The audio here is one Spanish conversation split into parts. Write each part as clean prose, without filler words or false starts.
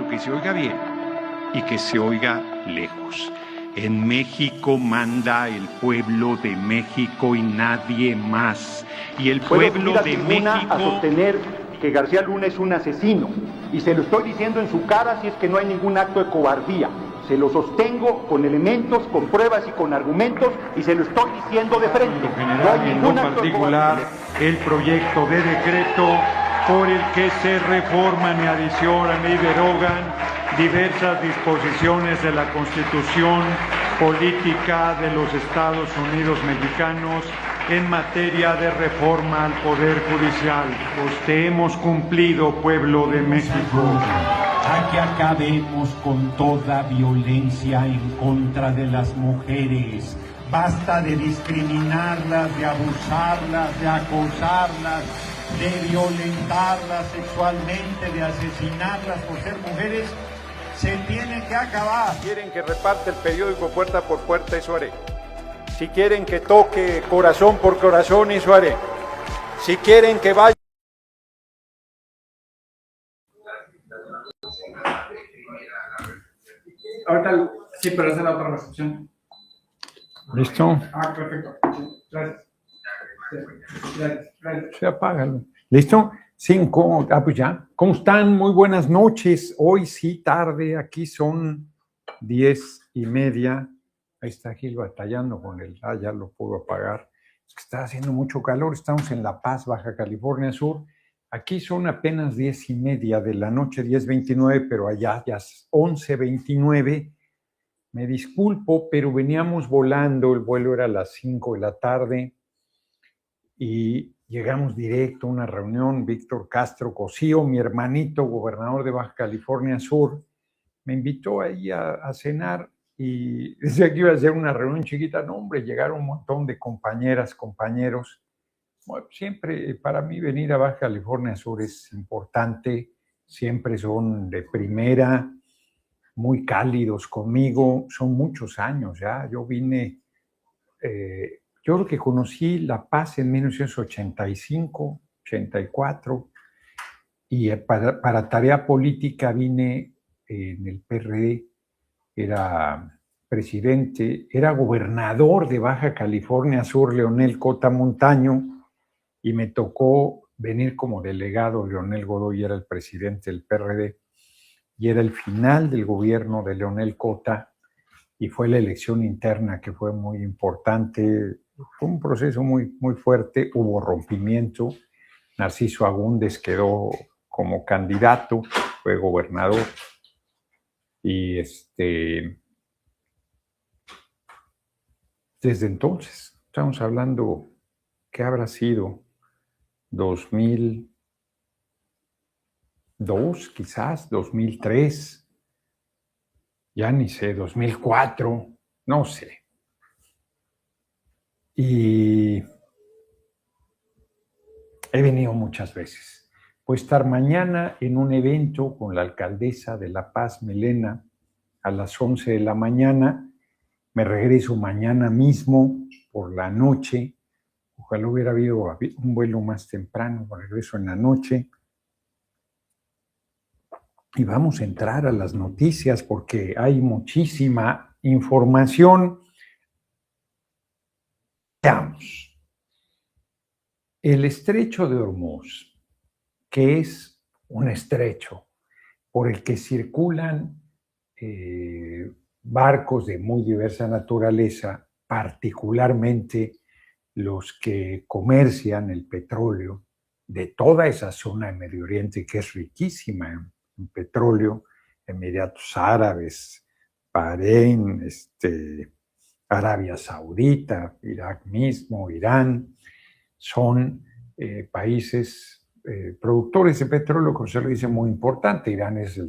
pero que se oiga bien y que se oiga lejos. En México manda el pueblo de México y nadie más. Y el pueblo de México... a sostener que García Luna es un asesino. Y se lo estoy diciendo en su cara si es que no hay ningún acto de cobardía. Se lo sostengo con elementos, con pruebas y con argumentos, y se lo estoy diciendo de frente. No hay ningún acto particular el proyecto de decreto por el que se reforman y adicionan y derogan diversas disposiciones de la Constitución Política de los Estados Unidos Mexicanos en materia de reforma al Poder Judicial. Pues te hemos cumplido, pueblo de México. A que acabemos con toda violencia en contra de las mujeres. Basta de discriminarlas, de abusarlas, de acosarlas, de violentarlas sexualmente, de asesinarlas por ser mujeres. Se tiene que acabar. Quieren que reparte el periódico puerta por puerta, eso haré. Si quieren que toque corazón por corazón, eso haré. Si quieren que vaya... Ahorita sí, pero esa es la otra recepción. ¿Listo? Perfecto. Gracias. Gracias. Se apágalo. ¿Listo? 5, pues ya. ¿Cómo están? Muy buenas noches. Hoy sí, tarde. Aquí son 10:30. Ahí está Gil batallando con el... ya lo puedo apagar. Es que está haciendo mucho calor. Estamos en La Paz, Baja California Sur. Aquí son apenas 10:30 de la noche, 10:29, pero allá ya es 11:29. Me disculpo, pero veníamos volando. El vuelo era a las 5 de la tarde. Y llegamos directo a una reunión. Víctor Castro Cosío, mi hermanito, gobernador de Baja California Sur, me invitó ahí a cenar y decía que iba a ser una reunión chiquita. No, hombre, llegaron un montón de compañeras, compañeros. Bueno, siempre para mí venir a Baja California Sur es importante. Siempre son de primera, muy cálidos conmigo. Son muchos años ya. Yo vine... yo creo que conocí La Paz en 1985, 84, y para tarea política vine en el PRD, era presidente, era gobernador de Baja California Sur, Leonel Cota Montaño, y me tocó venir como delegado. Leonel Godoy era el presidente del PRD, y era el final del gobierno de Leonel Cota, y fue la elección interna que fue muy importante. Fue un proceso muy, muy fuerte, hubo rompimiento. Narciso Agúndez quedó como candidato, fue gobernador. Y desde entonces, estamos hablando, ¿qué habrá sido? 2002, quizás, 2003, ya ni sé, 2004, no sé. Y he venido muchas veces. Voy a estar mañana en un evento con la alcaldesa de La Paz, Milena, a las 11 de la mañana. Me regreso mañana mismo por la noche. Ojalá hubiera habido un vuelo más temprano, me regreso en la noche. Y vamos a entrar a las noticias porque hay muchísima información. Veamos. El estrecho de Hormuz, que es un estrecho por el que circulan barcos de muy diversa naturaleza, particularmente los que comercian el petróleo de toda esa zona de Medio Oriente, que es riquísima en petróleo, Emiratos Árabes, Bahrein, Arabia Saudita, Irak mismo, Irán, son países productores de petróleo, como se lo dice, muy importante. Irán es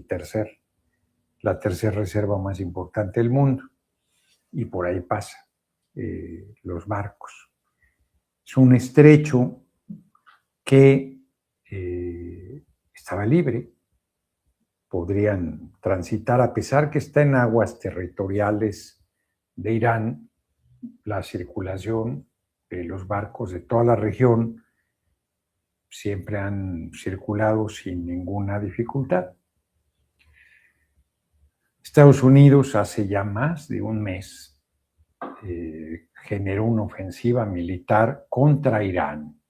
la tercera reserva más importante del mundo, y por ahí pasan los barcos. Es un estrecho que estaba libre, podrían transitar, a pesar que está en aguas territoriales de Irán. La circulación de los barcos de toda la región siempre han circulado sin ninguna dificultad. Estados Unidos hace ya más de un mes generó una ofensiva militar contra Irán,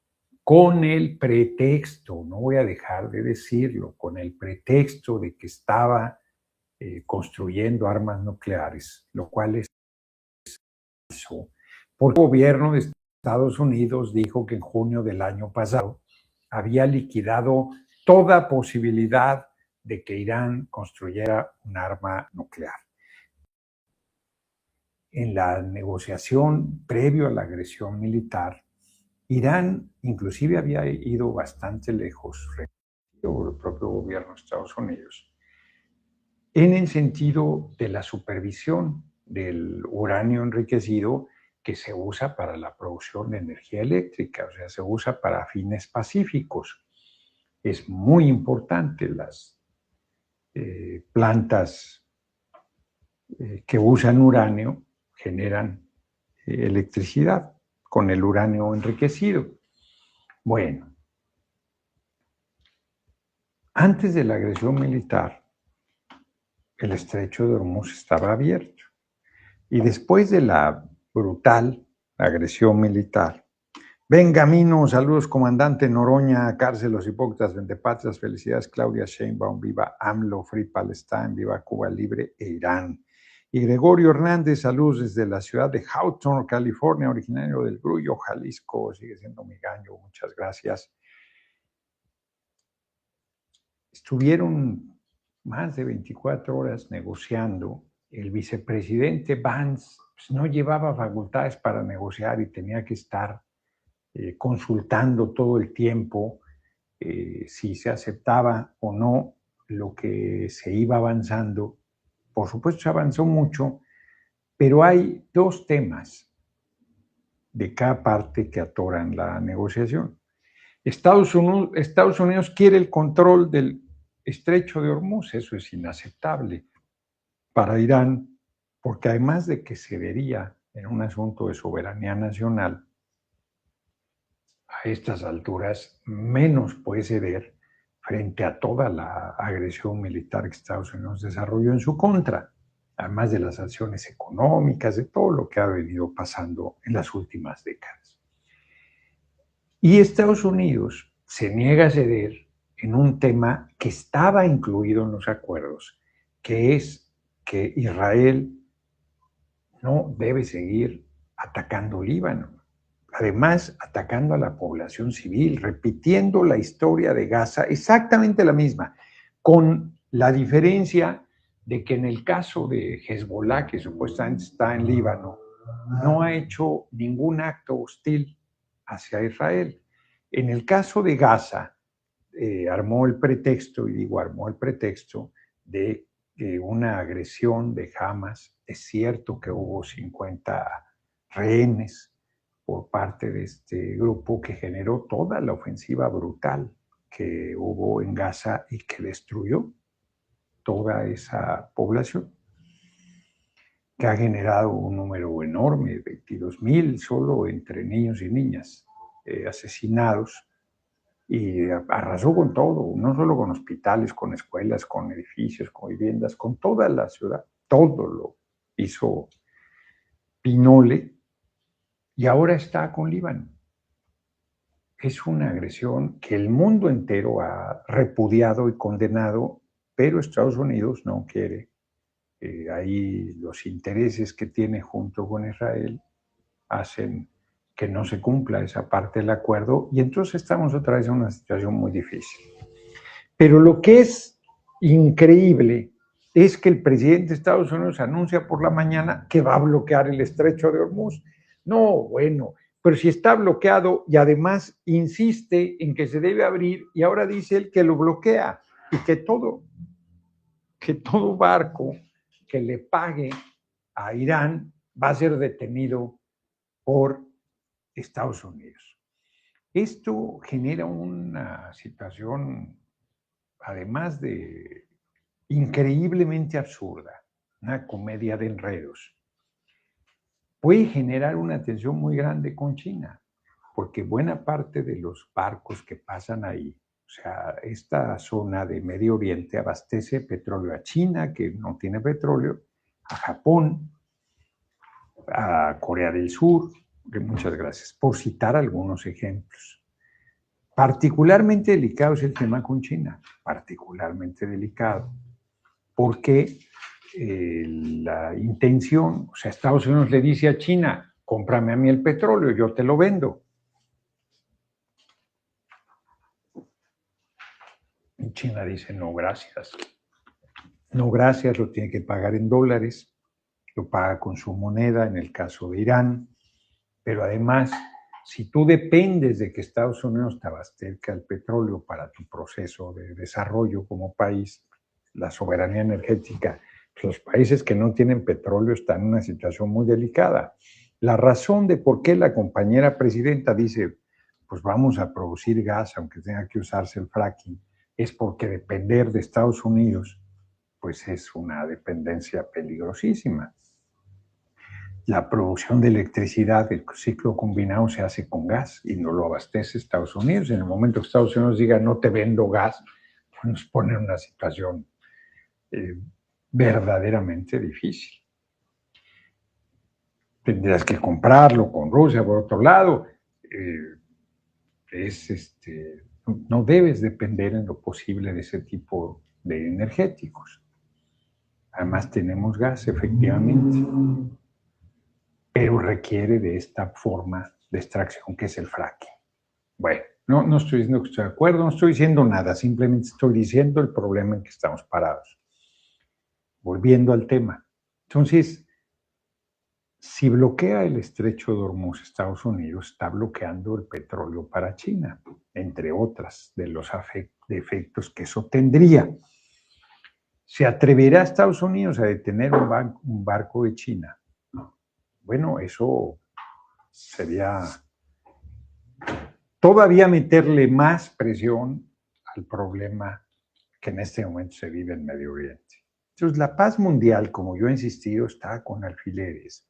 con el pretexto, no voy a dejar de decirlo, con el pretexto de que estaba construyendo armas nucleares, lo cual es falso. Porque el gobierno de Estados Unidos dijo que en junio del año pasado había liquidado toda posibilidad de que Irán construyera un arma nuclear. En la negociación previo a la agresión militar, Irán inclusive había ido bastante lejos, por el propio gobierno de Estados Unidos, en el sentido de la supervisión del uranio enriquecido que se usa para la producción de energía eléctrica, o sea, se usa para fines pacíficos. Es muy importante las plantas que usan uranio generan electricidad con el uranio enriquecido. Bueno, antes de la agresión militar, el estrecho de Hormuz estaba abierto. Y después de la brutal agresión militar, Benjamino, saludos, comandante Noroña, cárcel, los hipócritas, vendepatrias, felicidades, Claudia Sheinbaum, viva AMLO, Free Palestine, viva Cuba Libre e Irán. Y Gregorio Hernández, saludos desde la ciudad de Hawthorne, California, originario del Grullo, Jalisco, sigue siendo mi gallo, muchas gracias. Estuvieron más de 24 horas negociando. El vicepresidente Vance pues, no llevaba facultades para negociar y tenía que estar consultando todo el tiempo si se aceptaba o no lo que se iba avanzando. Por supuesto se avanzó mucho, pero hay dos temas de cada parte que atoran la negociación. Estados Unidos quiere el control del estrecho de Hormuz, eso es inaceptable para Irán, porque además de que cedería en un asunto de soberanía nacional, a estas alturas menos puede ceder frente a toda la agresión militar que Estados Unidos desarrolló en su contra, además de las acciones económicas, de todo lo que ha venido pasando en las últimas décadas. Y Estados Unidos se niega a ceder en un tema que estaba incluido en los acuerdos, que es que Israel no debe seguir atacando Líbano. Además, atacando a la población civil, repitiendo la historia de Gaza, exactamente la misma, con la diferencia de que en el caso de Hezbollah, que supuestamente está en Líbano, no ha hecho ningún acto hostil hacia Israel. En el caso de Gaza, armó el pretexto, y digo armó el pretexto, de una agresión de Hamas. Es cierto que hubo 50 rehenes por parte de este grupo que generó toda la ofensiva brutal que hubo en Gaza y que destruyó toda esa población, que ha generado un número enorme, 22,000 solo entre niños y niñas asesinados, y arrasó con todo, no solo con hospitales, con escuelas, con edificios, con viviendas, con toda la ciudad. Todo lo hizo Pinole. Y ahora está con Líbano. Es una agresión que el mundo entero ha repudiado y condenado, pero Estados Unidos no quiere. Ahí los intereses que tiene junto con Israel hacen que no se cumpla esa parte del acuerdo y entonces estamos otra vez en una situación muy difícil. Pero lo que es increíble es que el presidente de Estados Unidos anuncia por la mañana que va a bloquear el estrecho de Hormuz. No, bueno, pero si está bloqueado y además insiste en que se debe abrir y ahora dice él que lo bloquea y que todo barco que le pague a Irán va a ser detenido por Estados Unidos. Esto genera una situación, además de increíblemente absurda, una comedia de enredos. Puede generar una tensión muy grande con China, porque buena parte de los barcos que pasan ahí O sea, esta zona de Medio Oriente abastece petróleo a China, que no tiene petróleo, a Japón, a Corea del Sur, que muchas gracias, por citar algunos ejemplos. Particularmente delicado es el tema con China, particularmente delicado, porque la intención, o sea, Estados Unidos le dice a China, cómprame a mí el petróleo, yo te lo vendo. Y China dice, no, gracias. No, gracias, lo tiene que pagar en dólares, lo paga con su moneda en el caso de Irán, pero además, si tú dependes de que Estados Unidos te abastezca el petróleo para tu proceso de desarrollo como país, la soberanía energética, los países que no tienen petróleo están en una situación muy delicada. La razón de por qué la compañera presidenta dice, pues vamos a producir gas, aunque tenga que usarse el fracking, es porque depender de Estados Unidos, pues es una dependencia peligrosísima. La producción de electricidad, el ciclo combinado se hace con gas y no lo abastece Estados Unidos. En el momento que Estados Unidos diga no te vendo gas, pues nos pone en una situación verdaderamente difícil. Tendrías que comprarlo con Rusia, por otro lado. No debes depender en lo posible de ese tipo de energéticos. Además tenemos gas, efectivamente, pero requiere de esta forma de extracción que es el fracking. Bueno, no estoy diciendo que estoy de acuerdo, no estoy diciendo nada, simplemente estoy diciendo el problema en que estamos parados. Volviendo al tema. Entonces, si bloquea el estrecho de Hormuz Estados Unidos, está bloqueando el petróleo para China, entre otras de los efectos que eso tendría. ¿Se atreverá Estados Unidos a detener un barco de China? Bueno, eso sería todavía meterle más presión al problema que en este momento se vive en Medio Oriente. Entonces, la paz mundial, como yo he insistido, está con alfileres.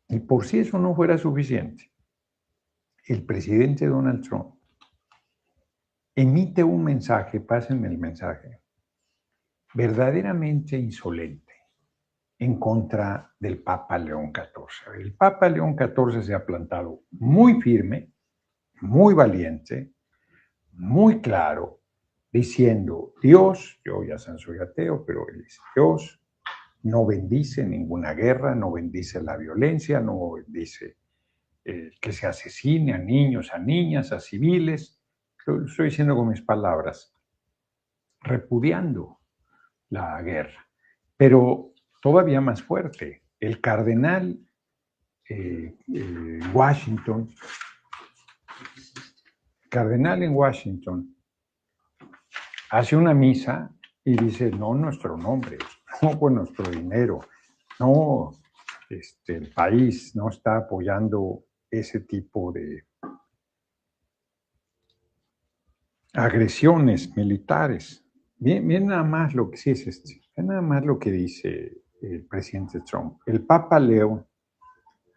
Y por si eso no fuera suficiente, el presidente Donald Trump emite un mensaje, pásenme el mensaje, verdaderamente insolente en contra del Papa León XIV. El Papa León XIV se ha plantado muy firme, muy valiente, muy claro, diciendo, Dios, yo ya soy ateo, pero él dice, Dios no bendice ninguna guerra, no bendice la violencia, no bendice que se asesine a niños, a niñas, a civiles. Lo estoy diciendo con mis palabras, repudiando la guerra. Pero todavía más fuerte, el cardenal en Washington hace una misa y dice, no nuestro nombre, no con nuestro dinero, no, el país no está apoyando ese tipo de agresiones militares. Bien nada más lo que sí es nada más lo que dice el presidente Trump. El Papa León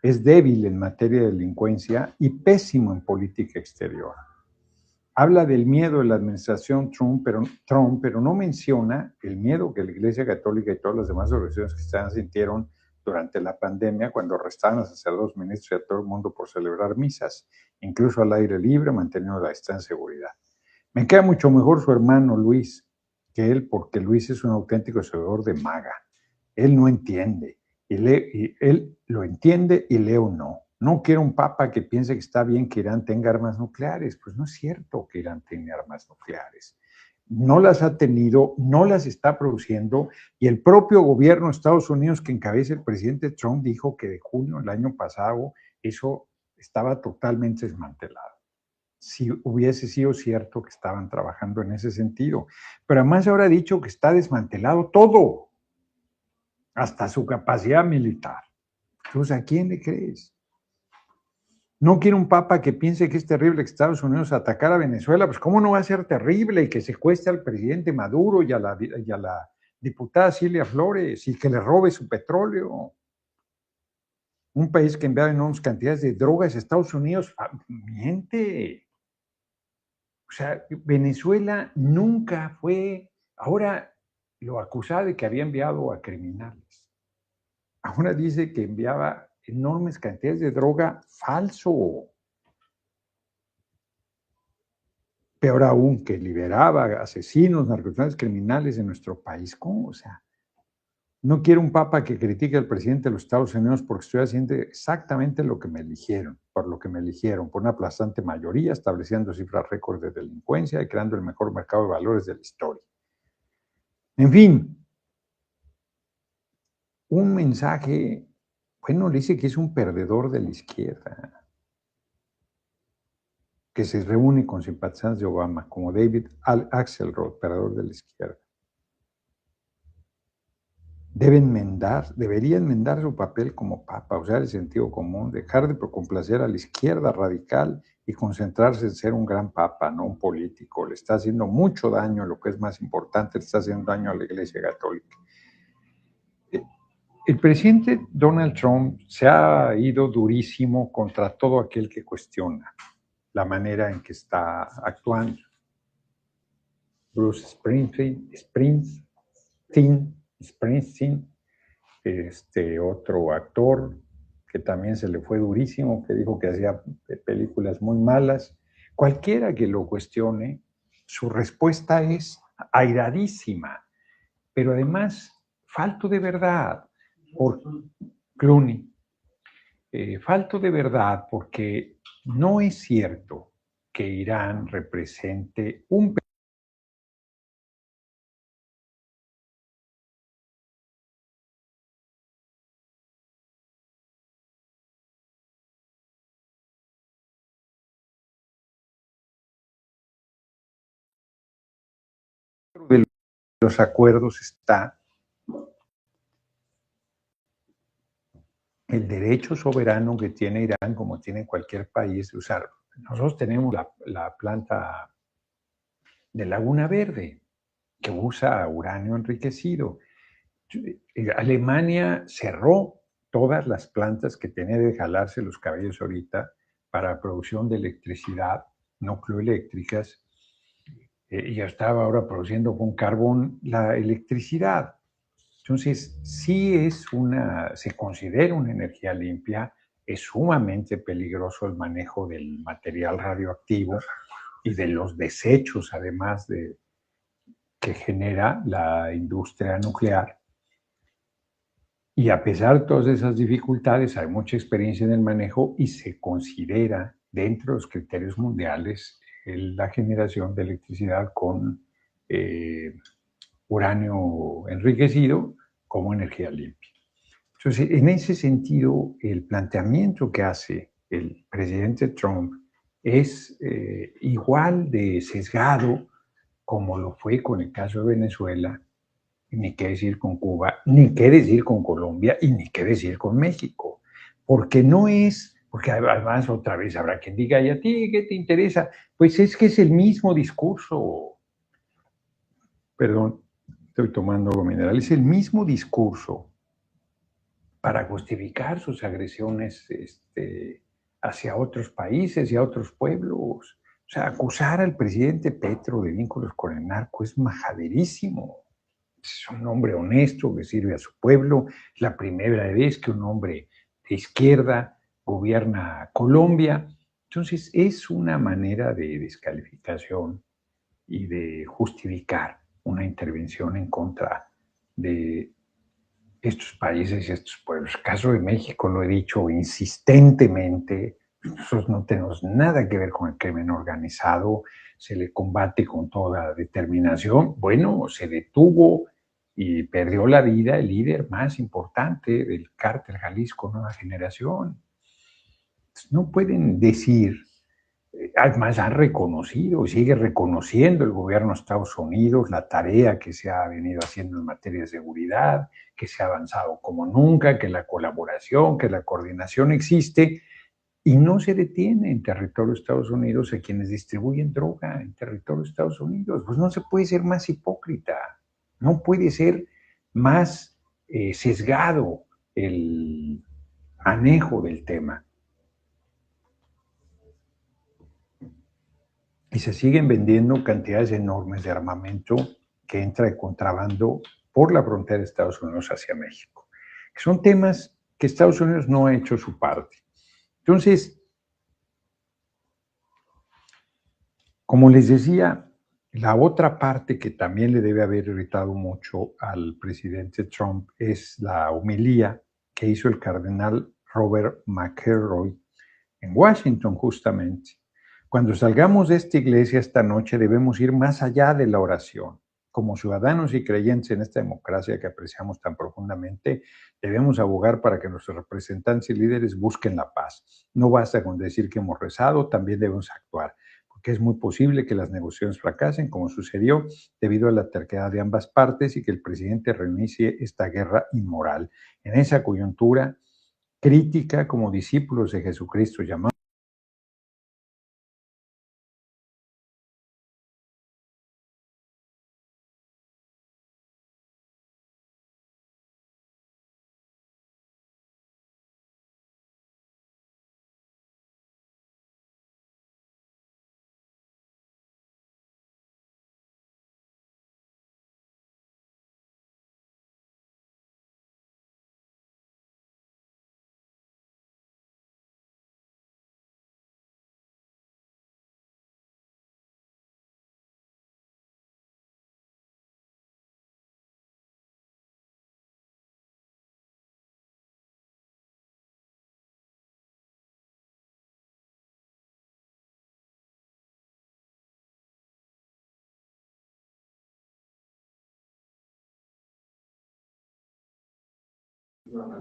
es débil en materia de delincuencia y pésimo en política exterior. Habla del miedo de la administración Trump, pero no menciona el miedo que la Iglesia Católica y todas las demás organizaciones cristianas sintieron durante la pandemia cuando arrestaban a sacerdotes, ministros y a todo el mundo por celebrar misas, incluso al aire libre, manteniendo la distancia de seguridad. Me queda mucho mejor su hermano Luis que él, porque Luis es un auténtico seguidor de MAGA. Él no entiende, y él lo entiende y Leo no. No quiero un papa que piense que está bien que Irán tenga armas nucleares. Pues no es cierto que Irán tiene armas nucleares. No las ha tenido, no las está produciendo, y el propio gobierno de Estados Unidos que encabeza el presidente Trump dijo que de junio del año pasado eso estaba totalmente desmantelado. Si hubiese sido cierto que estaban trabajando en ese sentido. Pero además ahora ha dicho que está desmantelado todo, hasta su capacidad militar. Entonces, ¿a quién le crees? No quiere un papa que piense que es terrible que Estados Unidos atacara a Venezuela. Pues ¿cómo no va a ser terrible que secuestre al presidente Maduro y a la diputada Cilia Flores y que le robe su petróleo? un país que enviaba enormes cantidades de drogas a Estados Unidos, miente. O sea, Venezuela nunca fue, ahora lo acusaba de que había enviado a criminales. Ahora dice que enviaba enormes cantidades de droga, falso. Peor aún, que liberaba asesinos, narcotraficantes, criminales en nuestro país. ¿Cómo? O sea, no quiero un papa que critique al presidente de los Estados Unidos porque estoy haciendo exactamente lo que me eligieron, por lo que me eligieron, por una aplastante mayoría, estableciendo cifras récord de delincuencia y creando el mejor mercado de valores de la historia. En fin, un mensaje, bueno, le dice que es un perdedor de la izquierda, que se reúne con simpatizantes de Obama, como David Axelrod, perdedor de la izquierda. Debería enmendar su papel como papa, usar el sentido común, dejar de complacer a la izquierda radical y concentrarse en ser un gran papa, no un político. Le está haciendo mucho daño, lo que es más importante, le está haciendo daño a la Iglesia Católica. El presidente Donald Trump se ha ido durísimo contra todo aquel que cuestiona la manera en que está actuando. Bruce Springsteen, otro actor que también se le fue durísimo, que dijo que hacía películas muy malas. Cualquiera que lo cuestione, su respuesta es airadísima, pero además falto de verdad por Clooney. Falto de verdad porque no es cierto que Irán represente un de los acuerdos está el derecho soberano que tiene Irán, como tiene cualquier país, de usar. Nosotros tenemos la planta de Laguna Verde, que usa uranio enriquecido. Alemania cerró todas las plantas que tenía de jalarse los cabellos ahorita para producción de electricidad, nucleoeléctricas, y ya estaba ahora produciendo con carbón la electricidad. Entonces, sí se considera una energía limpia, es sumamente peligroso el manejo del material radioactivo y de los desechos, además que genera la industria nuclear. Y a pesar de todas esas dificultades, hay mucha experiencia en el manejo y se considera dentro de los criterios mundiales la generación de electricidad con uranio enriquecido como energía limpia. Entonces, en ese sentido, el planteamiento que hace el presidente Trump es igual de sesgado como lo fue con el caso de Venezuela, ni qué decir con Cuba, ni qué decir con Colombia y ni qué decir con México. Porque además otra vez habrá quien diga, ¿y a ti qué te interesa? Pues es que es el mismo discurso. Perdón, estoy tomando algo mineral. Es el mismo discurso para justificar sus agresiones hacia otros países y a otros pueblos. O sea, acusar al presidente Petro de vínculos con el narco es majaderísimo. Es un hombre honesto que sirve a su pueblo. Es la primera vez que un hombre de izquierda gobierna Colombia. Entonces, es una manera de descalificación y de justificar una intervención en contra de estos países y estos pueblos. El caso de México, lo he dicho insistentemente, nosotros no tenemos nada que ver con el crimen organizado, se le combate con toda determinación. Bueno, se detuvo y perdió la vida el líder más importante del cártel Jalisco Nueva Generación. No pueden decir, además han reconocido y sigue reconociendo el gobierno de Estados Unidos la tarea que se ha venido haciendo en materia de seguridad, que se ha avanzado como nunca, que la colaboración, que la coordinación existe y no se detiene en territorio de Estados Unidos a quienes distribuyen droga en territorio de Estados Unidos. Pues no se puede ser más hipócrita, no puede ser más sesgado manejo del tema. Y se siguen vendiendo cantidades enormes de armamento que entra de contrabando por la frontera de Estados Unidos hacia México. Son temas que Estados Unidos no ha hecho su parte. Entonces, como les decía, la otra parte que también le debe haber irritado mucho al presidente Trump es la homilía que hizo el cardenal Robert McElroy en Washington, justamente. Cuando salgamos de esta iglesia esta noche debemos ir más allá de la oración. Como ciudadanos y creyentes en esta democracia que apreciamos tan profundamente, debemos abogar para que nuestros representantes y líderes busquen la paz. No basta con decir que hemos rezado, también debemos actuar, porque es muy posible que las negociaciones fracasen, como sucedió, debido a la terquedad de ambas partes y que el presidente reinicie esta guerra inmoral. En esa coyuntura crítica, como discípulos de Jesucristo llamados,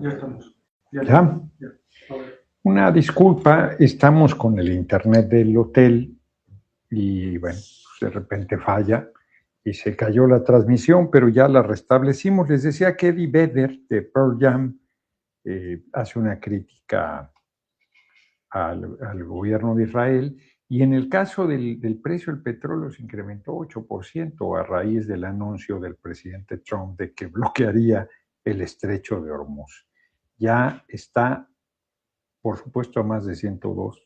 Ya estamos. ¿ya? Una disculpa, estamos con el internet del hotel y bueno, de repente falla y se cayó la transmisión, pero ya la restablecimos. Les decía que Eddie Vedder de Pearl Jam hace una crítica al gobierno de Israel y en el caso del precio del petróleo se incrementó 8% a raíz del anuncio del presidente Trump de que bloquearía el estrecho de Hormuz. Ya está, por supuesto, a más de 102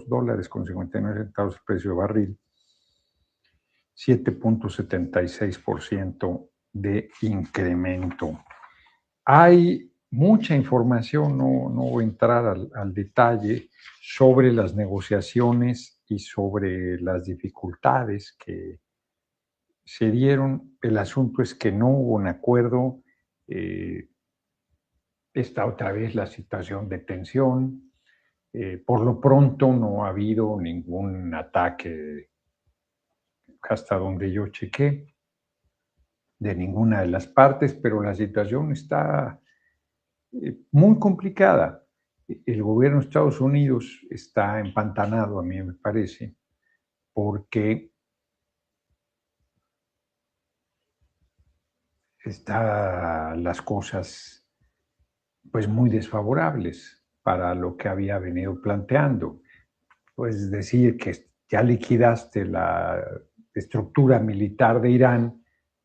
dólares con 59 centavos el precio de barril, 7.76% de incremento. Hay mucha información, no voy a entrar al detalle, sobre las negociaciones y sobre las dificultades que se dieron. El asunto es que no hubo un acuerdo. Está otra vez la situación de tensión. Por lo pronto no ha habido ningún ataque, hasta donde yo chequé, de ninguna de las partes, pero la situación está muy complicada. El gobierno de Estados Unidos está empantanado, a mí me parece, porque están las cosas pues muy desfavorables para lo que había venido planteando. Pues decir que ya liquidaste la estructura militar de Irán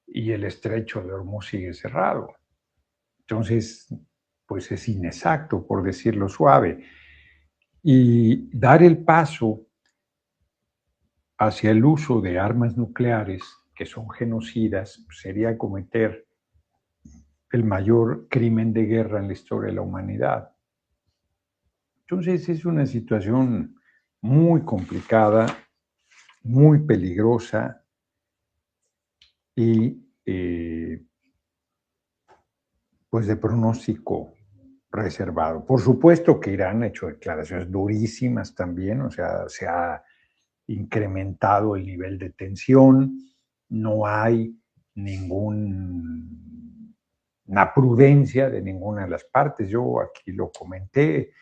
y el estrecho de Hormuz sigue cerrado. Entonces, pues es inexacto, por decirlo suave. Y dar el paso hacia el uso de armas nucleares, que son genocidas, sería cometer el mayor crimen de guerra en la historia de la humanidad. Entonces es una situación muy complicada, muy peligrosa y pues de pronóstico reservado. Por supuesto que Irán ha hecho declaraciones durísimas también, o sea, se ha incrementado el nivel de tensión, no hay ninguna prudencia de ninguna de las partes. Yo aquí lo comenté,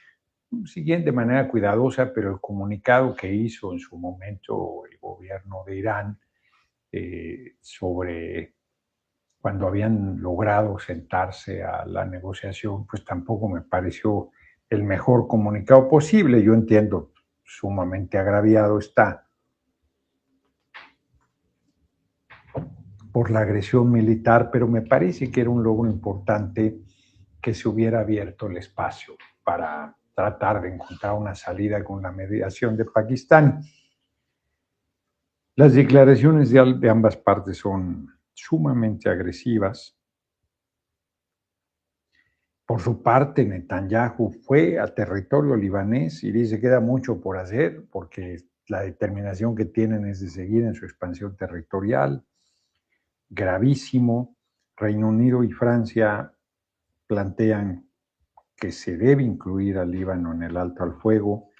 siguiendo de manera cuidadosa, pero el comunicado que hizo en su momento el gobierno de Irán sobre cuando habían logrado sentarse a la negociación, pues tampoco me pareció el mejor comunicado posible. Yo entiendo, sumamente agraviado está por la agresión militar, pero me parece que era un logro importante que se hubiera abierto el espacio para tratar de encontrar una salida con la mediación de Pakistán. Las declaraciones de ambas partes son sumamente agresivas. Por su parte, Netanyahu fue a territorio libanés y dice que queda mucho por hacer porque la determinación que tienen es de seguir en su expansión territorial. Gravísimo. Reino Unido y Francia plantean que se debe incluir al Líbano en el alto al fuego.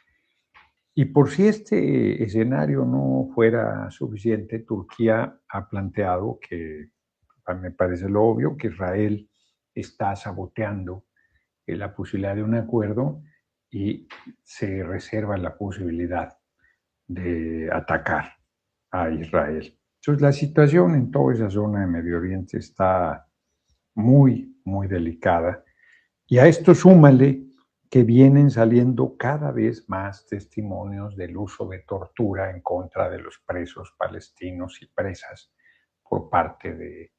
Y por si este escenario no fuera suficiente, Turquía ha planteado que, me parece lo obvio, que Israel está saboteando la posibilidad de un acuerdo y se reserva la posibilidad de atacar a Israel. Entonces la situación en toda esa zona de Medio Oriente está muy, muy delicada. Y a esto súmale que vienen saliendo cada vez más testimonios del uso de tortura en contra de los presos palestinos y presas por parte de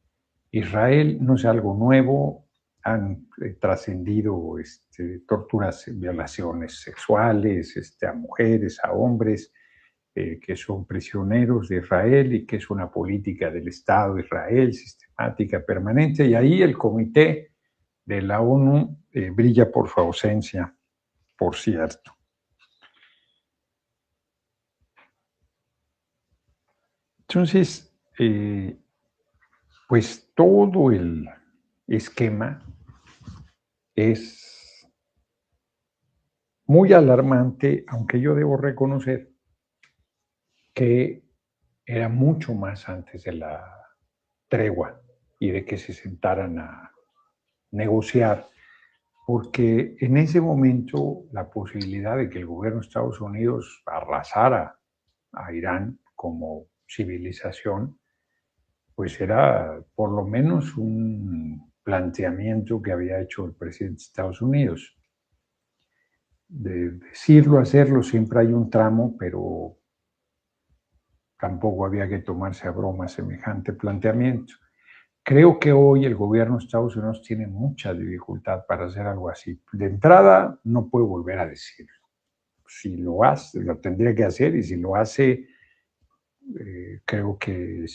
Israel. No es algo nuevo, han trascendido torturas, violaciones sexuales a mujeres, a hombres que son prisioneros de Israel y que es una política del Estado de Israel sistemática, permanente. Y ahí el comité de la ONU brilla por su ausencia, por cierto. Entonces, pues todo el esquema es muy alarmante, aunque yo debo reconocer que era mucho más antes de la tregua y de que se sentaran a negociar, porque en ese momento la posibilidad de que el gobierno de Estados Unidos arrasara a Irán como civilización, pues era por lo menos un planteamiento que había hecho el presidente de Estados Unidos. De decirlo, hacerlo, siempre hay un tramo, pero tampoco había que tomarse a broma semejante planteamiento. Creo que hoy el gobierno de Estados Unidos tiene mucha dificultad para hacer algo así. De entrada, no puede volver a decirlo. Si lo hace, lo tendría que hacer, y si lo hace, creo que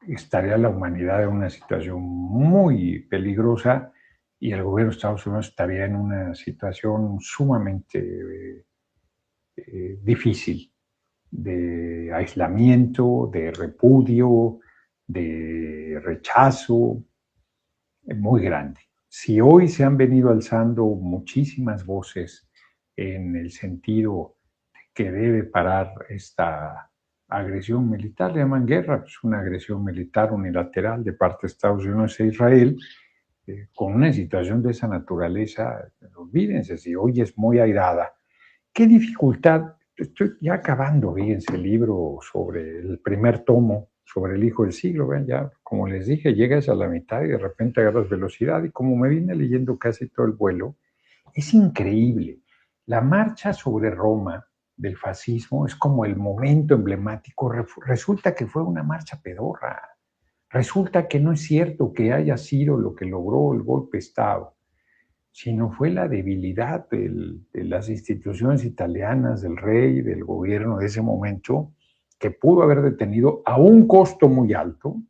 estaría la humanidad en una situación muy peligrosa y el gobierno de Estados Unidos estaría en una situación sumamente difícil de aislamiento, de repudio, de rechazo, muy grande. Si hoy se han venido alzando muchísimas voces en el sentido de que debe parar esta agresión militar, le llaman guerra, es una agresión militar unilateral de parte de Estados Unidos e Israel, con una situación de esa naturaleza, olvídense, si hoy es muy airada, qué dificultad. Estoy ya acabando, fíjense, el libro sobre el primer tomo, sobre el hijo del siglo. Vean, ya, como les dije, llegas a la mitad y de repente agarras velocidad. Y como me vine leyendo casi todo el vuelo, es increíble. La marcha sobre Roma del fascismo es como el momento emblemático. Resulta que fue una marcha pedorra. Resulta que no es cierto que haya sido lo que logró el golpe de Estado, sino fue la debilidad de las instituciones italianas, del rey, del gobierno de ese momento, que pudo haber detenido a un costo muy alto,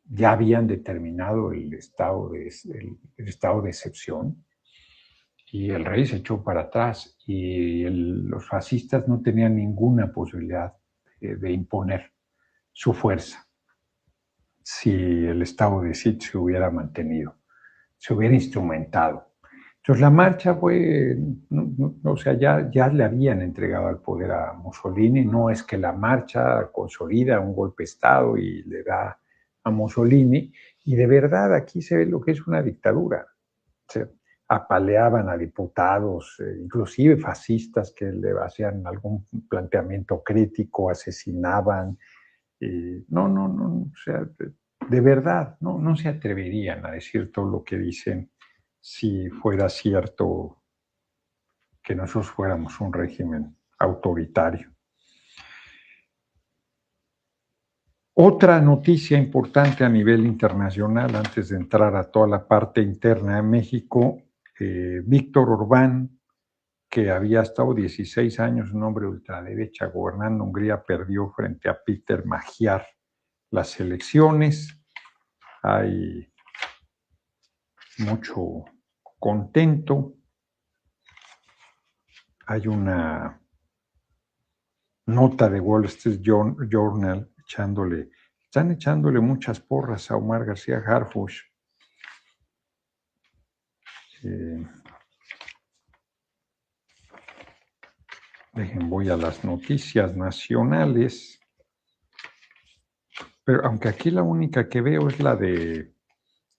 ya habían determinado el estado de excepción, y el rey se echó para atrás, y los fascistas no tenían ninguna posibilidad de imponer su fuerza. Si el estado de sitio se hubiera mantenido, se hubiera instrumentado. Entonces la marcha fue, o sea, ya le habían entregado el poder a Mussolini, no es que la marcha consolida un golpe de Estado y le da a Mussolini, y de verdad aquí se ve lo que es una dictadura. O sea, apaleaban a diputados, inclusive fascistas que le hacían algún planteamiento crítico, asesinaban. O sea, de verdad, no se atreverían a decir todo lo que dicen si fuera cierto que nosotros fuéramos un régimen autoritario. Otra noticia importante a nivel internacional, antes de entrar a toda la parte interna de México, Víctor Orbán, que había estado 16 años, un hombre ultraderecha, gobernando Hungría, perdió frente a Peter Magyar las elecciones. Hay mucho contento. Hay una nota de Wall Street Journal están echándole muchas porras a Omar García Harfuch. Voy a las noticias nacionales, pero aunque aquí la única que veo es la de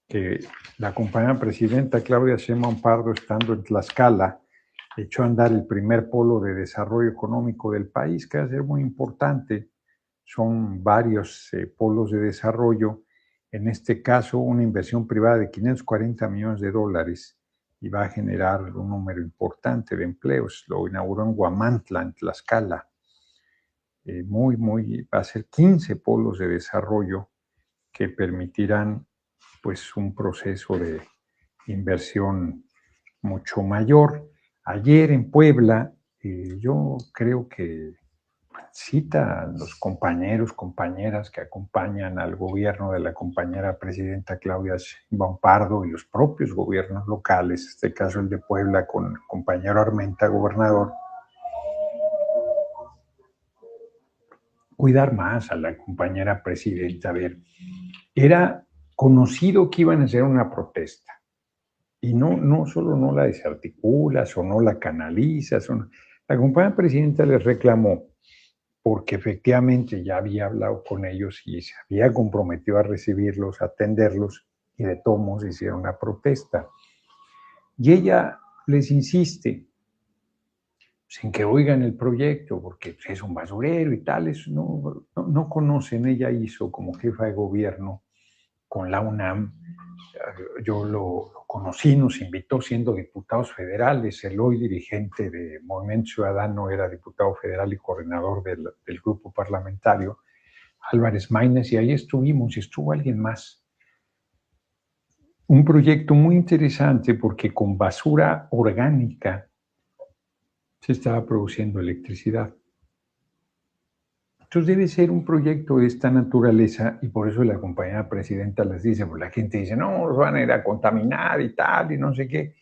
que la compañera presidenta Claudia Sheinbaum Pardo, estando en Tlaxcala, echó a andar el primer polo de desarrollo económico del país, que va a ser muy importante. Son varios polos de desarrollo. En este caso, una inversión privada de 540 millones de dólares y va a generar un número importante de empleos. Lo inauguró en Huamantla, en Tlaxcala. Va a ser 15 polos de desarrollo que permitirán pues un proceso de inversión mucho mayor. Ayer en Puebla, yo creo que cita a los compañeros, compañeras que acompañan al gobierno de la compañera presidenta Claudia Sheinbaum Pardo y los propios gobiernos locales, en este caso el de Puebla con el compañero Armenta, gobernador, cuidar más a la compañera presidenta. A ver, era conocido que iban a hacer una protesta y no solo no la desarticulas o no la canalizas. La compañera presidenta les reclamó porque efectivamente ya había hablado con ellos y se había comprometido a recibirlos, a atenderlos, y de todos modos hicieron la protesta. Y ella les insiste en que oigan el proyecto, porque es un basurero y tales, no conocen. Ella hizo como jefa de gobierno con la UNAM, yo lo conocí, nos invitó siendo diputados federales. El hoy dirigente de Movimiento Ciudadano era diputado federal y coordinador del grupo parlamentario, Álvarez Maínez, y ahí estuvimos, y estuvo alguien más. Un proyecto muy interesante porque con basura orgánica se estaba produciendo electricidad. Entonces debe ser un proyecto de esta naturaleza, y por eso la compañera presidenta les dice, pues la gente dice, no, nos van a ir a contaminar y tal, y no sé qué.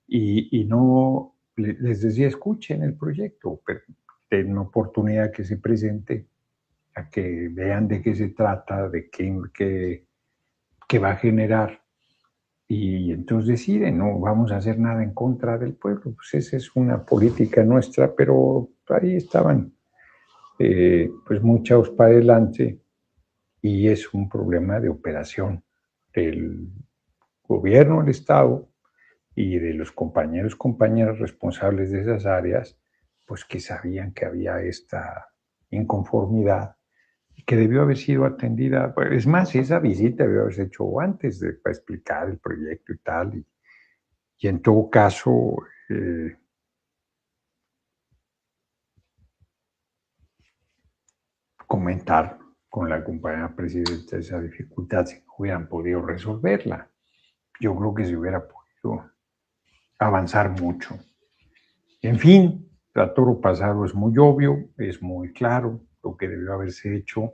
Y no, les decía, escuchen el proyecto, pero den oportunidad que se presente, a que vean de qué se trata, de qué va a generar. Y entonces deciden, no vamos a hacer nada en contra del pueblo. Pues esa es una política nuestra, pero ahí estaban pues muchos para adelante, y es un problema de operación del gobierno del Estado y de los compañeras responsables de esas áreas, pues que sabían que había esta inconformidad y que debió haber sido atendida. Es más, esa visita debió haberse hecho antes para explicar el proyecto y tal, y en todo caso comentar con la compañera presidenta esa dificultad, si hubieran podido resolverla. Yo creo que se hubiera podido avanzar mucho. En fin, a toro pasado es muy obvio, es muy claro lo que debió haberse hecho,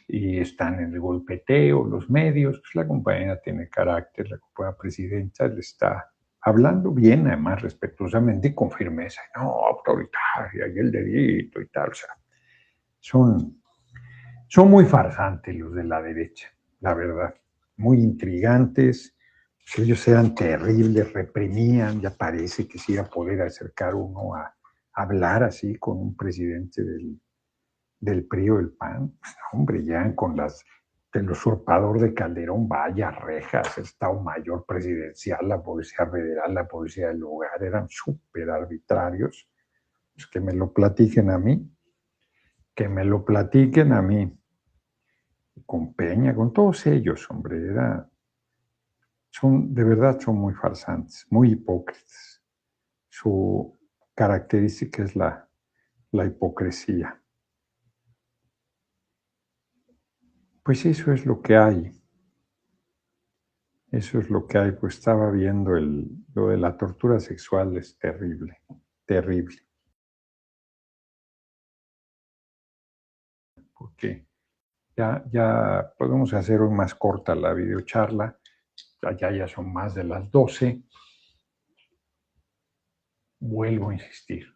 y están en el golpeteo los medios. Pues la compañera tiene carácter, la compañera presidenta le está hablando bien, además respetuosamente y con firmeza, no autoritaria y el delito y tal. O sea, son muy farsantes los de la derecha, la verdad, muy intrigantes. Ellos eran terribles, reprimían, ya parece que se iba a poder acercar uno a hablar así con un presidente del PRI o del PAN. Pues, hombre, ya con del usurpador de Calderón, vaya rejas, el Estado Mayor Presidencial, la Policía Federal, la Policía del Lugar, eran súper arbitrarios. Pues que me lo platiquen a mí, con Peña, con todos ellos, hombre, de verdad son muy farsantes, muy hipócritas. Su característica es la, hipocresía. Pues eso es lo que hay. Eso es lo que hay. Pues estaba viendo lo de la tortura sexual, es terrible, terrible. Porque ya podemos hacer hoy más corta la videocharla. Ya son más de las 12. Vuelvo a insistir.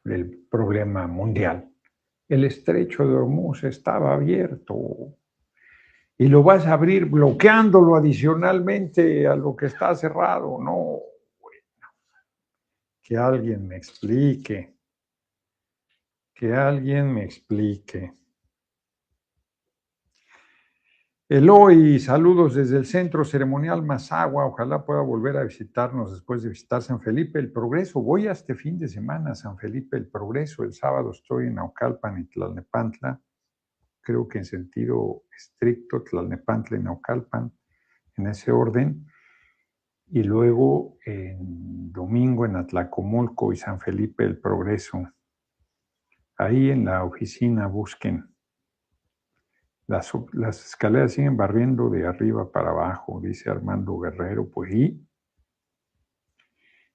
El problema mundial. El estrecho de Hormuz estaba abierto y lo vas a abrir bloqueándolo adicionalmente a lo que está cerrado. No, bueno, que alguien me explique. Que alguien me explique. Eloy, saludos desde el Centro Ceremonial Mazagua. Ojalá pueda volver a visitarnos después de visitar San Felipe el Progreso. Voy a este fin de semana a San Felipe el Progreso. El sábado estoy en Naucalpan y Tlalnepantla. Creo que en sentido estricto, Tlalnepantla y Naucalpan, en ese orden. Y luego en domingo en Atlacomulco y San Felipe el Progreso. Ahí en la oficina busquen. Las escaleras siguen barriendo de arriba para abajo, dice Armando Guerrero. Pues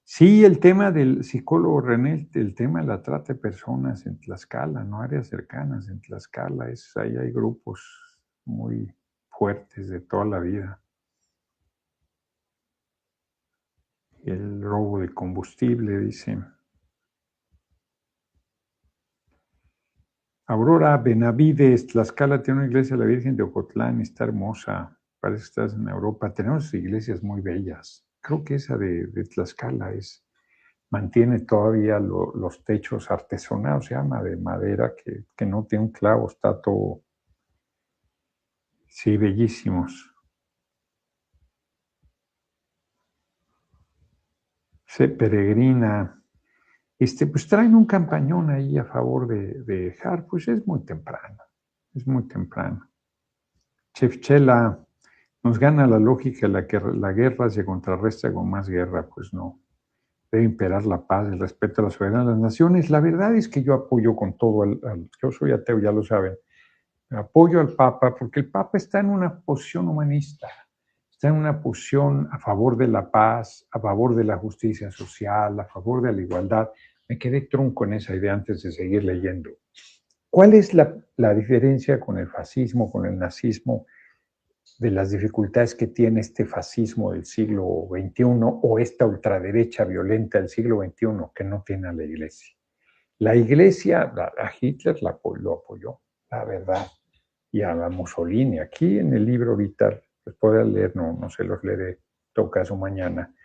sí, el tema del psicólogo René, el tema de la trata de personas en Tlaxcala, no áreas cercanas en Tlaxcala, ahí hay grupos muy fuertes de toda la vida. El robo de combustible, dice. Aurora Benavides, Tlaxcala tiene una iglesia de la Virgen de Ocotlán, está hermosa, parece que estás en Europa. Tenemos iglesias muy bellas. Creo que esa de Tlaxcala mantiene todavía los techos artesonados, se llama, de madera, que no tiene un clavo, está todo, sí, bellísimos. Se peregrina. Pues traen un campañón ahí a favor de dejar, pues es muy temprano. Chefchela, nos gana la lógica la guerra se contrarresta con más guerra, pues no. Debe imperar la paz, el respeto a la soberanía de las naciones. La verdad es que yo apoyo con todo, yo soy ateo, ya lo saben, apoyo al Papa porque el Papa está en una posición humanista, está en una posición a favor de la paz, a favor de la justicia social, a favor de la igualdad. Me quedé trunco en esa idea antes de seguir leyendo. ¿Cuál es la diferencia con el fascismo, con el nazismo, de las dificultades que tiene este fascismo del siglo XXI o esta ultraderecha violenta del siglo XXI que no tiene a la Iglesia? La Iglesia, a Hitler lo apoyó, la verdad, y a Mussolini. Aquí en el libro ahorita, les puedo leer, no se los leeré, todo caso mañana,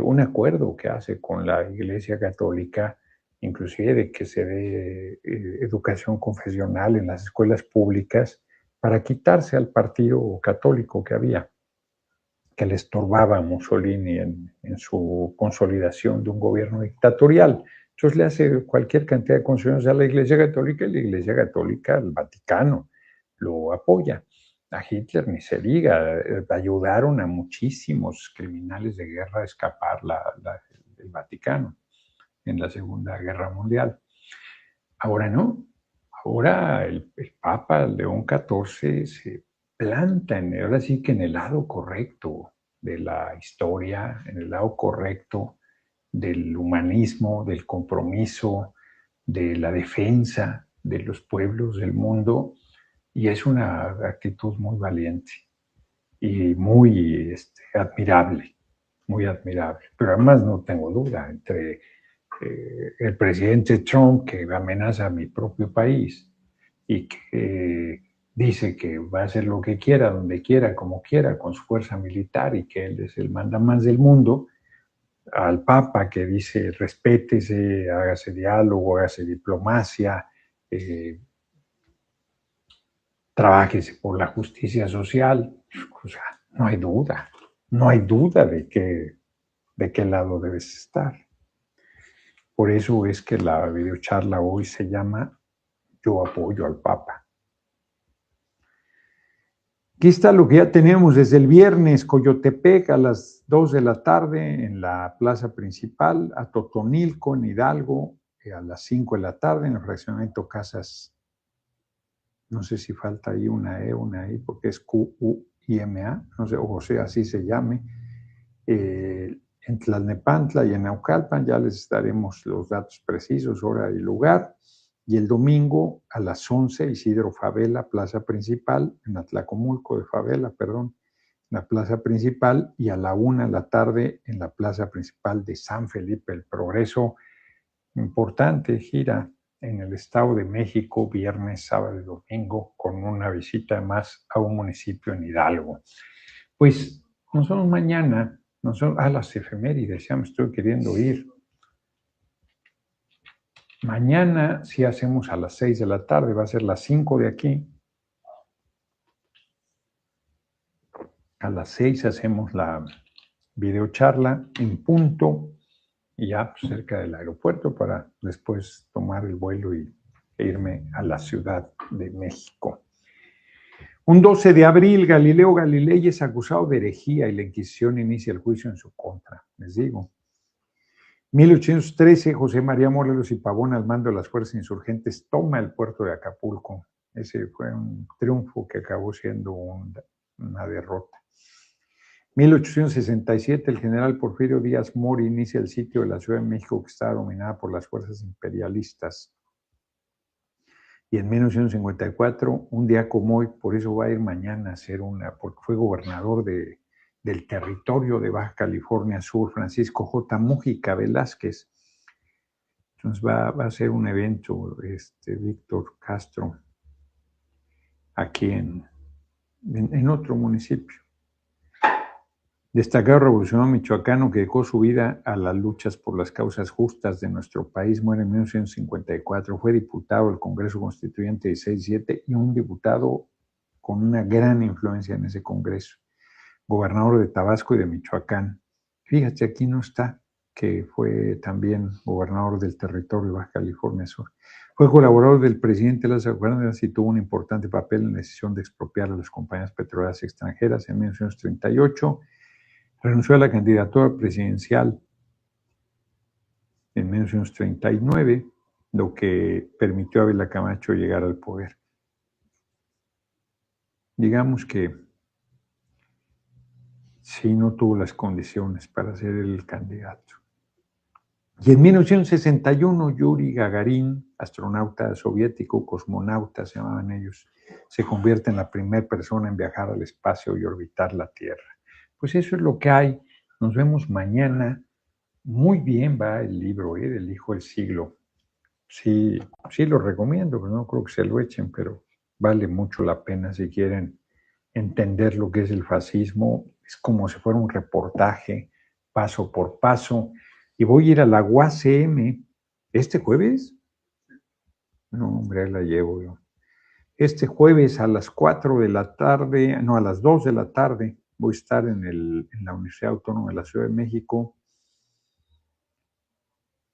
un acuerdo que hace con la Iglesia Católica, inclusive de que se dé educación confesional en las escuelas públicas para quitarse al partido católico que había, que le estorbaba a Mussolini en su consolidación de un gobierno dictatorial. Entonces le hace cualquier cantidad de concesiones a la Iglesia Católica y la Iglesia Católica, el Vaticano, lo apoya. A Hitler ni se diga, ayudaron a muchísimos criminales de guerra a escapar del Vaticano en la Segunda Guerra Mundial. Ahora no, ahora el Papa León XIV se planta, ahora sí que en el lado correcto de la historia, en el lado correcto del humanismo, del compromiso, de la defensa de los pueblos del mundo, y es una actitud muy valiente y muy admirable, muy admirable. Pero además no tengo duda, entre el presidente Trump, que amenaza a mi propio país y que dice que va a hacer lo que quiera, donde quiera, como quiera, con su fuerza militar y que él es el mandamás del mundo, al Papa que dice respétese, hágase diálogo, hágase diplomacia, trabájese por la justicia social. O sea, no hay duda de qué lado debes estar. Por eso es que la videocharla hoy se llama Yo apoyo al Papa. Aquí está lo que ya tenemos desde el viernes: Coyotepec a las 2 de la tarde en la plaza principal, a Totonilco en Hidalgo a las 5 de la tarde en el fraccionamiento Casas No sé si falta ahí una E, una I, porque es QUIMA, no sé, o sea, así se llame. En Tlalnepantla y en Naucalpan ya les daremos los datos precisos, hora y lugar. Y el domingo a las 11, Isidro Favela, plaza principal, en Atlacomulco de Favela, perdón, la plaza principal, y a la 1 de la tarde en la plaza principal de San Felipe el Progreso. Importante gira en el Estado de México, viernes, sábado y domingo, con una visita más a un municipio en Hidalgo. Pues nosotros mañana, a las efemérides, ya me estoy queriendo ir. Mañana sí hacemos a las 6 de la tarde, va a ser las 5 de aquí. A las 6 hacemos la videocharla en punto, y ya cerca del aeropuerto para después tomar el vuelo e irme a la Ciudad de México. Un 12 de abril, Galileo Galilei es acusado de herejía y la Inquisición inicia el juicio en su contra, les digo. 1813, José María Morelos y Pavón, al mando de las fuerzas insurgentes, toma el puerto de Acapulco. Ese fue un triunfo que acabó siendo una derrota. 1867, el general Porfirio Díaz Mori inicia el sitio de la Ciudad de México, que estaba dominada por las fuerzas imperialistas. Y en 1954, un día como hoy, por eso va a ir mañana a hacer porque fue gobernador del territorio de Baja California Sur, Francisco J. Mújica Velázquez. Entonces va a hacer un evento, Víctor Castro, aquí en otro municipio. Destacado revolucionario michoacano que dedicó su vida a las luchas por las causas justas de nuestro país, muere en 1954. Fue diputado del Congreso Constituyente de 6-7 y un diputado con una gran influencia en ese Congreso. Gobernador de Tabasco y de Michoacán. Fíjate, aquí no está, que fue también gobernador del territorio de Baja California Sur. Fue colaborador del presidente Lázaro Cárdenas y tuvo un importante papel en la decisión de expropiar a las compañías petroleras extranjeras en 1938. Renunció a la candidatura presidencial en 1939, lo que permitió a Ávila Camacho llegar al poder. Digamos que sí no tuvo las condiciones para ser el candidato. Y en 1961, Yuri Gagarin, astronauta soviético, cosmonauta se llamaban ellos, se convierte en la primera persona en viajar al espacio y orbitar la Tierra. Pues eso es lo que hay. Nos vemos mañana. Muy bien va el libro del Hijo del Siglo. Sí lo recomiendo, pero no creo que se lo echen, pero vale mucho la pena si quieren entender lo que es el fascismo. Es como si fuera un reportaje, paso por paso. Y voy a ir a la UACM este jueves. No, hombre, ahí la llevo yo. Este jueves a las 4 de la tarde, no, a las 2 de la tarde, voy a estar en la Universidad Autónoma de la Ciudad de México,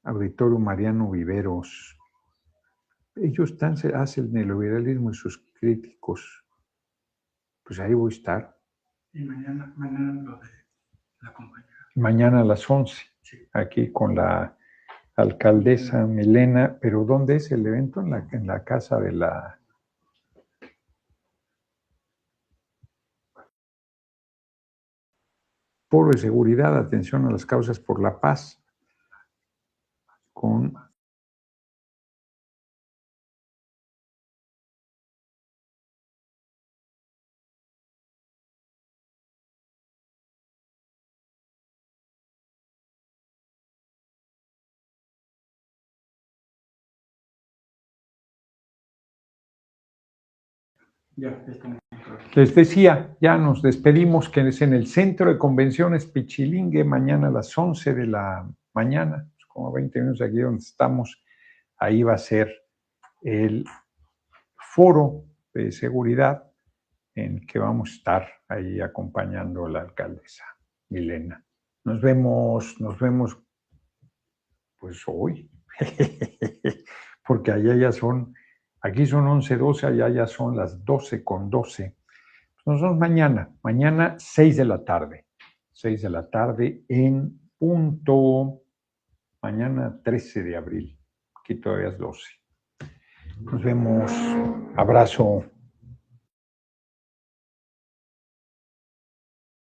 Auditorio Mariano Viveros. Ellos hacen el neoliberalismo y sus críticos. Pues ahí voy a estar. Y mañana lo de la compañía. Mañana a las 11, sí. Aquí con la alcaldesa Milena. ¿Pero dónde es el evento? En la casa de la... Foro de Seguridad, atención a las causas por la paz, con les decía, ya nos despedimos, que es en el Centro de Convenciones Pichilingue, mañana a las 11 de la mañana, como 20 minutos aquí donde estamos. Ahí va a ser el foro de seguridad en que vamos a estar ahí acompañando a la alcaldesa Milena. Nos vemos pues hoy, porque allá ya son, aquí son 11:12, allá ya son las 12:12. Nos vemos mañana 6 de la tarde, 6 de la tarde en punto, mañana 13 de abril, aquí todavía es 12. Nos vemos. Abrazo.